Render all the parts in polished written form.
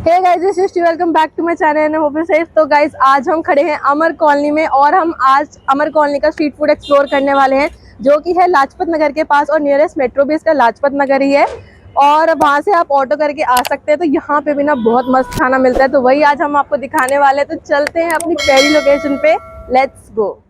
Hey guys, this is welcome back to my channel and hope you safe. तो guys, आज हम खड़े हैं अमर कॉलोनी में और हम आज अमर कॉलोनी का स्ट्रीट फूड एक्सप्लोर करने वाले हैं, जो कि है लाजपत नगर के पास और नियरेस्ट मेट्रो भी इसका लाजपत नगर ही है। और वहां से आप ऑटो करके आ सकते हैं। तो यहाँ पे भी ना बहुत मस्त खाना मिलता है, तो वही आज हम आपको दिखाने वाले हैं। तो चलते हैं अपनी पहली लोकेशन पे, लेट्स गो।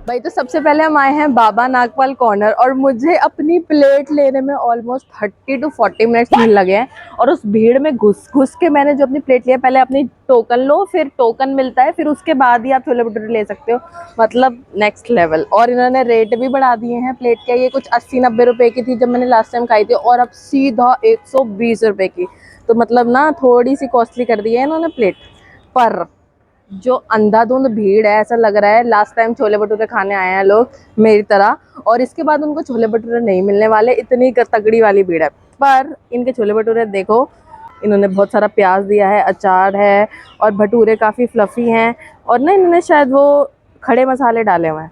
भाई, तो सबसे पहले हम आए हैं बाबा नागपाल कॉर्नर और मुझे अपनी प्लेट लेने में ऑलमोस्ट 30 to 40 मिनट्स लगे हैं। और उस भीड़ में घुस घुस के मैंने जो अपनी प्लेट लिया, पहले अपनी टोकन लो, फिर टोकन मिलता है, फिर उसके बाद ही आप छोले भटूरे ले सकते हो। मतलब नेक्स्ट लेवल। और इन्होंने रेट भी बढ़ा दिए हैं प्लेट के। ये कुछ 80-90 रुपए की थी जब मैंने लास्ट टाइम खाई थी, और अब सीधा 120 रुपए की। तो मतलब ना थोड़ी सी कॉस्टली कर दी है इन्होंने प्लेट। पर जो अंधाधुंध भीड़ है, ऐसा लग रहा है लास्ट टाइम छोले भटूरे खाने आए हैं लोग मेरी तरह, और इसके बाद उनको छोले भटूरे नहीं मिलने वाले, इतनी तगड़ी वाली भीड़ है। पर इनके छोले भटूरे देखो, इन्होंने बहुत सारा प्याज दिया है, अचार है, और भटूरे काफ़ी फ्लफी हैं। और ना इन्होंने शायद वो खड़े मसाले डाले हुए हैं।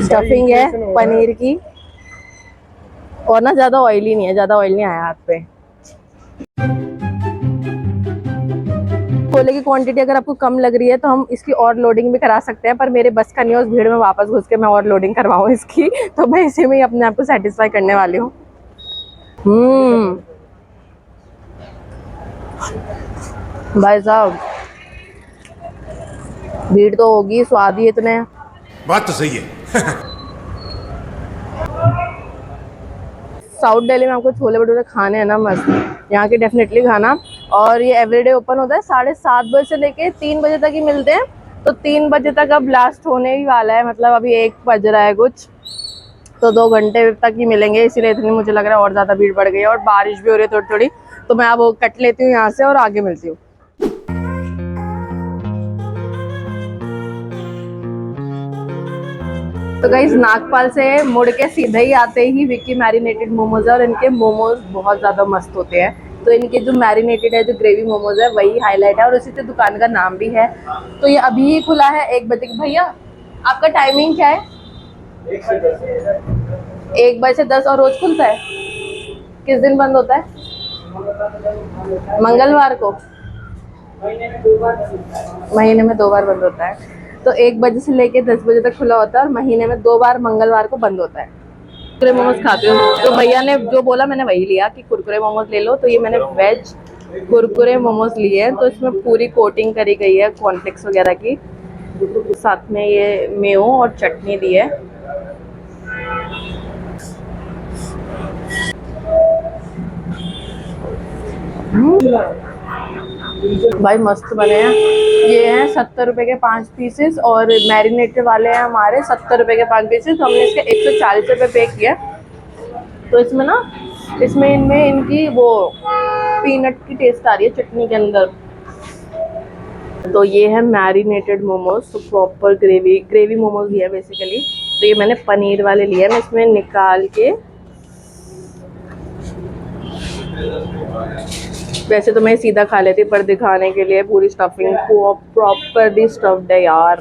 स्टफिंग है पनीर की, और ना ज़्यादा ऑयली नहीं है, ज़्यादा ऑयल नहीं आया हाथ पे। छोले की क्वांटिटी अगर आपको कम लग रही है तो हम इसकी और लोडिंग भी करा सकते हैं, पर मेरे बस का नहीं है उस भीड़ में वापस घुस के मैं और लोडिंग करवाऊँ इसकी। तो मैं इसी में ही अपने आप को सेटिस्फाई करने वाली हूँ। भाई साहब, भीड़ तो होगी, स्वाद ही इतने। बात तो सही है। साउथ दिल्ली में आपको छोले भटूरे खाने हैं ना मस्त, यहाँ के डेफिनेटली खाना। और ये एवरीडे ओपन होता है 7:30 बजे से लेके 3 बजे तक ही मिलते हैं। तो 3 बजे तक अब लास्ट होने ही वाला है, मतलब अभी 1 बज रहा है कुछ, तो 2 घंटे तक ही मिलेंगे। इसीलिए इतनी मुझे लग रहा है और ज़्यादा भीड़ बढ़ गई है, और बारिश भी हो रही है थोड़ी थोड़ी। तो मैं अब वो कट लेती हूँ यहाँ से और आगे मिलती हूँ। तो गाइस, नागपाल से मुड़ के सीधे ही आते ही विक्की मैरिनेटेड मोमोज है, और इनके मोमोज बहुत ज़्यादा मस्त होते हैं। तो इनके जो मैरिनेटेड है, जो ग्रेवी मोमोज है, वही हाईलाइट है, और उसी से दुकान का नाम भी है। तो ये अभी ही खुला है 1 बजे। भैया, आपका टाइमिंग क्या है? 1 बजे से 10, और रोज खुलता है? किस दिन बंद होता है? मंगलवार को। महीने में 2 बार बंद होता है। तो 1 बजे से लेके 10 बजे तक खुला होता है, और महीने में 2 बार मंगलवार को बंद होता है। कुरकुरे मोमोज खाते हो? तो भैया ने जो बोला मैंने वही लिया कि कुरकुरे मोमोज ले लो। तो ये मैंने वेज कुरकुरे मोमोज लिए हैं। तो इसमें पूरी कोटिंग करी गई है कॉर्नफ्लेक्स वगैरह की, साथ में ये मेयो और चटनी दी है। भाई मस्त बने हैं। ये हैं 70 रुपए के 5 पीसेस, और मैरिनेटेड वाले हैं हमारे 70 रुपए के 5 पीसेस। तो हमने इसके 140 रुपए पे किया। तो इसमें ना, इसमें इनमें इनकी वो पीनट की टेस्ट आ रही है चटनी के अंदर। तो ये है मैरिनेटेड मोमोज, तो प्रॉपर ग्रेवी मोमोज लिया बेसिकली। तो ये मैंने पनीर वाले लिया, मैं इसमें निकाल के। वैसे तो मैं सीधा खा लेती, पर दिखाने के लिए पूरी स्टफिंग को प्रॉपरली स्टफ्ड है यार।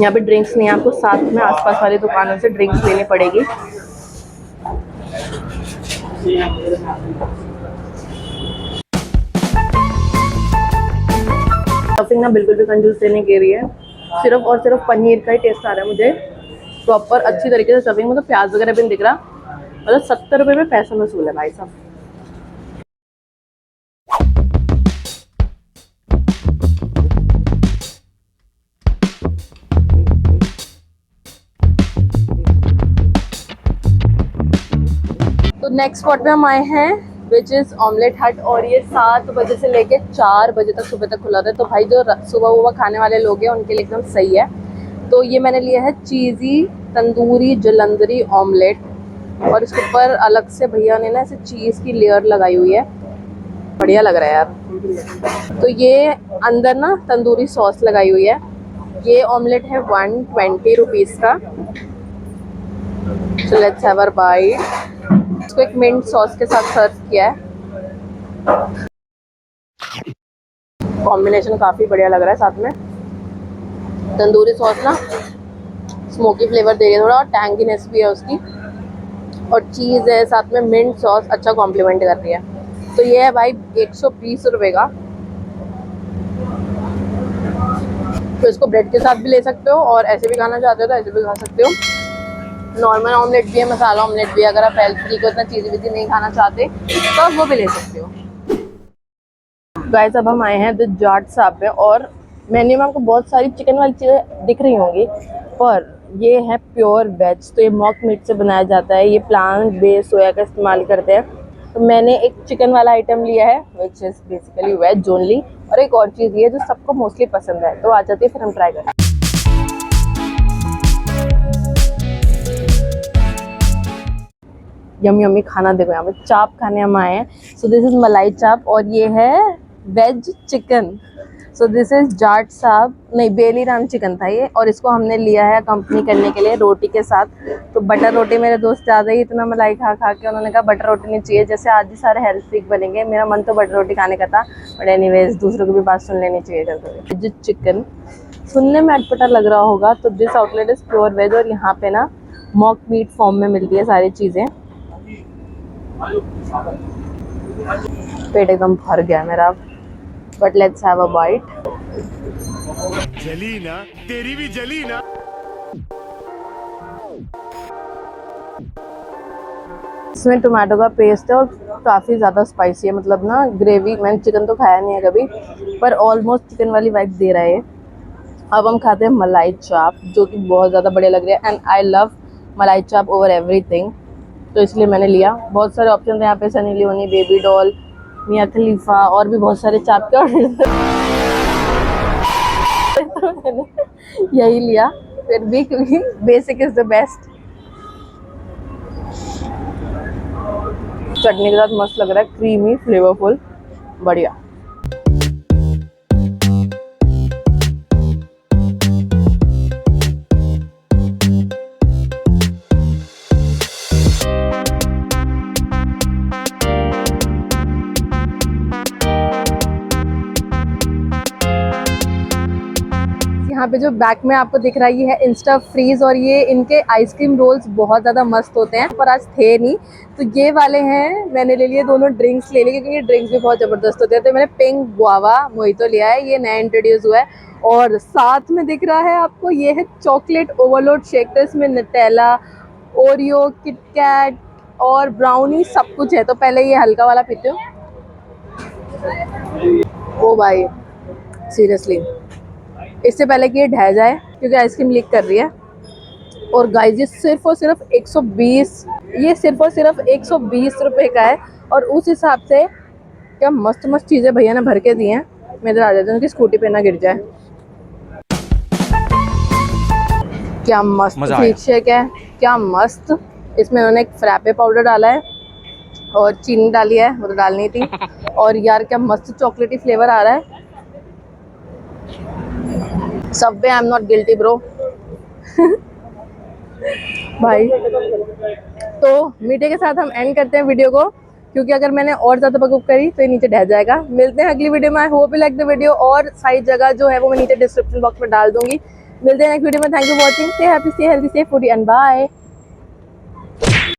यहाँ पे ड्रिंक्स नहीं है, आपको साथ में आसपास वाली दुकानों से ड्रिंक्स लेनी पड़ेगी। स्टफिंग ना बिल्कुल भी कंजूस देने के लिए, सिर्फ और सिर्फ पनीर का ही टेस्ट आ रहा है मुझे। प्रॉपर अच्छी तरीके से स्टफिंग, मतलब प्याज वगैरह भी नहीं दिख रहा। मतलब 70 रुपये में पैसा वसूल है भाई साहब। तो नेक्स्ट स्पॉट पे हम आए हैं, विच इज़ ऑमलेट हट। और ये 7 बजे से लेके 4 बजे तक सुबह तक खुला होता है। तो भाई जो सुबह वुबह खाने वाले लोग हैं उनके लिए एकदम सही है। तो ये मैंने लिया है चीज़ी तंदूरी जलंधरी ऑमलेट, और इसके ऊपर अलग से भैया ने ना ऐसे चीज़ की लेयर लगाई हुई है, बढ़िया लग रहा है यार। तो ये अंदर ना तंदूरी सॉस लगाई हुई है। ये ऑमलेट है 120 रुपीज़ का। So let's have a bite. इसको एक मिंट सॉस के साथ सर्व किया है। कॉम्बिनेशन काफ़ी बढ़िया लग रहा है। साथ में तंदूरी सॉस ना स्मोकी फ्लेवर दे रही है थोड़ा, और टैंगीनेस भी है उसकी, और चीज़ है साथ में, मिंट सॉस अच्छा कॉम्प्लीमेंट कर रही है। तो ये है भाई 120 रुपये का। तो इसको ब्रेड के साथ भी ले सकते हो, और ऐसे भी खाना चाहते हो तो ऐसे भी खा सकते हो। नॉर्मल ऑमलेट भी है, मसाला ऑमलेट भी है। अगर आप हेल्थ फ्री को इतना चीज़ी विज़ी नहीं खाना चाहते तो आप वो भी ले सकते हो। गाइस अब हम आए हैं द जाट साहब पे, और मेन्यू में आपको बहुत सारी चिकन वाली चीज़ें दिख रही होंगी, पर ये है प्योर वेज। तो ये मॉक मीट से बनाया जाता है, ये प्लांट बेस्ड सोया का इस्तेमाल करते हैं। तो मैंने एक चिकन वाला आइटम लिया है which is basically veg only, और एक और चीज़ ये है जो सबको मोस्टली पसंद है। तो आ जाती है, फिर हम ट्राई करते हैं। यम यमी खाना देखो, यहाँ पे चाप खाने हम आए हैं। सो दिस इज़ मलाई चाप, और ये है veg chicken. So this is Jat Sahab, नहीं बेली राम चिकन था ये, और इसको हमने लिया है कंपनी करने के लिए रोटी के साथ। तो बटर रोटी, मेरे दोस्त ज़्यादा ही इतना मलाई खा खा के उन्होंने कहा बटर रोटी नहीं चाहिए, जैसे आज ही सारे हेल्थ फ्रीक बनेंगे। मेरा मन तो बटर रोटी खाने का था, बट एनीवेज दूसरों की भी बात सुन लेनी चाहिए। करते वेज चिकन सुनने में अटपटा लग रहा होगा, तो this outlet is pure veg, और यहाँ पे ना मॉक मीट फॉर्म में मिलती है सारी चीज़ें। पेट एकदम भर गया मेरा, but let's have a bite. जली ना, तेरी भी जली ना। इसमें टोमेटो का पेस्ट है और काफ़ी ज़्यादा स्पाइसी है, मतलब ना ग्रेवी। मैंने चिकन तो खाया नहीं है कभी, पर ऑलमोस्ट चिकन वाली वाइब दे रहा है। अब हम खाते हैं मलाई चाप, जो कि बहुत ज़्यादा बढ़िया लग रही है, एंड आई लव मलाई चाप ओवर एवरीथिंग। तो इसलिए मैंने लिया। बहुत सारे ऑप्शन थे यहाँ पे, सनी लियोनी, बेबी डॉल, मिया खलीफा, और भी बहुत सारे चाप के ऑर्डर तो मैंने यही लिया फिर भी, क्योंकि बेसिक इज़ द बेस्ट। चटनी के साथ मस्त लग रहा है, क्रीमी फ्लेवरफुल बढ़िया। यहाँ पे जो बैक में आपको दिख रहा है ये है इंस्टा फ्रीज, और ये इनके आइसक्रीम रोल्स बहुत ज़्यादा मस्त होते हैं, पर आज थे नहीं तो ये वाले हैं। मैंने ले लिए दोनों ड्रिंक्स ले लिए, क्योंकि ये ड्रिंक्स भी बहुत ज़बरदस्त होते हैं। तो मैंने पिंक गुआवा मोहितो लिया है, ये नया इंट्रोड्यूस हुआ है। और साथ में दिख रहा है आपको ये है चॉकलेट ओवरलोड शेक। तो इसमें नटेला, ओरियो, किटकैट और ब्राउनी सब कुछ है। तो पहले ये हल्का वाला पीते हो। ओ भाई सीरियसली, इससे पहले कि ये ढह जाए, क्योंकि आइसक्रीम लीक कर रही है। और गाइस ये सिर्फ और सिर्फ 120, ये सिर्फ और सिर्फ 120 रुपये का है। और उस हिसाब से क्या मस्त मस्त चीज़ें भैया ने भर के दी हैं। मैं इधर आ जाती हूँ कि स्कूटी पे ना गिर जाए। क्या मस्त मिल्क शेक है, क्या मस्त। इसमें उन्होंने एक फ्रैपे पाउडर डाला है और चीनी डाली है, वो तो डालनी थी। और यार क्या मस्त चॉकलेटी फ्लेवर आ रहा है। Subway I am not guilty bro भाई। तो मीठे के साथ हम एंड करते हैं वीडियो को, क्योंकि अगर मैंने और ज़्यादा बकबक करी तो ये नीचे ढह जाएगा। मिलते हैं अगली वीडियो में। I hope you like the video, और सारी जगह जो है वो मैं नीचे डिस्क्रिप्शन बॉक्स में डाल दूंगी। मिलते हैं नेक्स्ट वीडियो में। Thank you watching. Stay happy, stay healthy, stay foodie and bye.